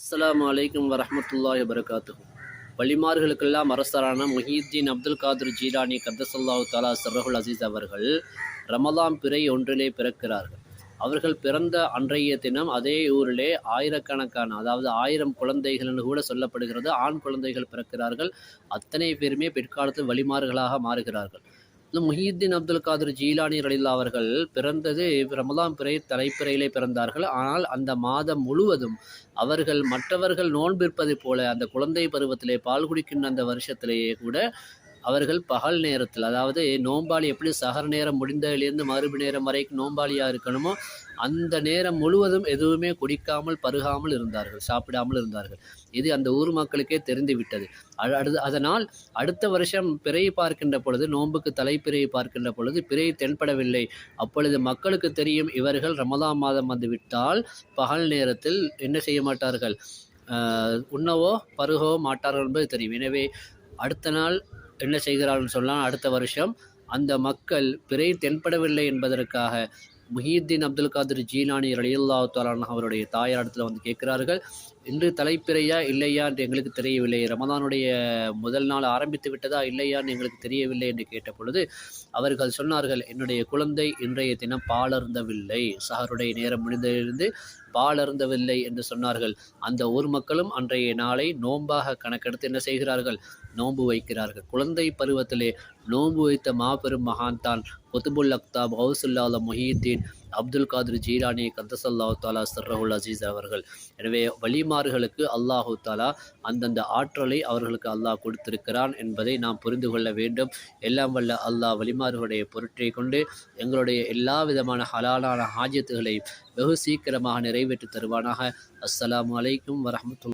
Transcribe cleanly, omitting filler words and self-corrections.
அஸ்ஸலாமு அலைக்கும் வரஹ்மத்துல்லாஹி வபரகாத்துஹு. வலிமார்களுக்கெல்லாம் அரசரான முஹியுத்தீன் அப்துல் காதிர் ஜீலானி கத்தஸல்லாஹு தஆலா சிர்ரஹுல் அசீஸ் அவர்கள் ரமலான் பிறை ஒன்றிலே பிறக்கிறார்கள். அவர்கள் பிறந்த அன்றைய தினம் அதே ஊரிலே ஆயிரக்கணக்கான, அதாவது 1000 குழந்தைகள்னு கூட சொல்லப்படுகிறது, ஆண் குழந்தைகள் பிறக்கிறார்கள். அத்தனை பேருமே பிற்காலத்தில் வலிமார்களாக மாறுகிறார்கள். முஹியுத்தீன் அப்துல் காதிர் ஜீலானி ரலியல்லாஹு அவர்கள் பிறந்தது ரமலான் பிறை தலைப்பிறையிலே பிறந்தார்கள். ஆனால் அந்த மாதம் முழுவதும் அவர்கள் மற்றவர்கள் நோன்பிருப்பது போல அந்த குழந்தை பருவத்திலே பால் குடிக்கின்ற அந்த வருஷத்திலேயே கூட அவர்கள் பகல் நேரத்தில், அதாவது நோம்பாளி எப்படி சகர் நேரம் முடிந்ததிலிருந்து மறுபு நேரம் வரைக்கும் நோம்பாளியாக இருக்கணுமோ அந்த நேரம் முழுவதும் எதுவுமே குடிக்காமல் பருகாமல் இருந்தார்கள், சாப்பிடாமல் இருந்தார்கள். இது அந்த ஊர் மக்களுக்கே தெரிந்து விட்டது. அதனால் அடுத்த வருஷம் பிறை பார்க்கின்ற பொழுது, நோன்புக்கு தலைப்பிறை பார்க்கின்ற பொழுது பிறை தென்படவில்லை. அப்பொழுது மக்களுக்கு தெரியும், இவர்கள் ரமலான் மாதம் வந்து விட்டால் பகல் நேரத்தில் என்ன செய்ய மாட்டார்கள், உண்ணவோ பருகவோ மாட்டார்கள் என்பது தெரியும். எனவே அடுத்த நாள் என்ன செய்கிறார்கள் சொன்னால், அடுத்த வருஷம் அந்த மக்கள் பிறை தென்படவில்லை என்பதற்காக முஹியுத்தீன் அப்துல் காதிர் ஜீலானி ரலியல்லாஹு தஆலா அவருடைய தாயாரிடத்தில் வந்து கேட்கிறார்கள், இன்று தலைப்பிறையா இல்லையா என்று எங்களுக்கு தெரியவில்லை, ரமதானுடைய முதல் நாள் ஆரம்பித்து விட்டதா இல்லையான்னு எங்களுக்கு தெரியவில்லை என்று கேட்ட பொழுது அவர்கள் சொன்னார்கள், என்னுடைய குழந்தை இன்றைய தினம் பாலருந்தவில்லை, சஹருடைய நேரம் முடிந்ததிலிருந்து பாலருந்தவில்லை என்று சொன்னார்கள். அந்த ஊர் மக்களும் அன்றைய நாளை நோன்பாக கணக்கெடுத்து என்ன செய்கிறார்கள், நோன்பு வைக்கிறார்கள். குழந்தை பருவத்திலே நோன்பு வைத்த மாபெரும் மகான் தான் குதுபுல் அக்தாப் கௌசுல் முஹியுத்தீன் அப்துல் காதிர் ஜீலானி கத்தஸல்லாஹு தஆலா சிர்ரஹுல் அசீஸ் அவர்கள். எனவே வலிமார்களுக்கு அல்லாஹு தாலா அந்தந்த ஆற்றலை அவர்களுக்கு அல்லாஹ் கொடுத்திருக்கிறான் என்பதை நாம் புரிந்து கொள்ள வேண்டும். எல்லாம் வல்ல அல்லாஹ் வலிமார்களுடைய பொருட்டை கொண்டு எங்களுடைய எல்லா விதமான ஹலாலான ஹாஜத்துகளை வெகு சீக்கிரமாக நிறைவேற்றி தருவானாக. அஸ்ஸலாமு அலைக்கும் வரஹ்மத்துல்லாஹி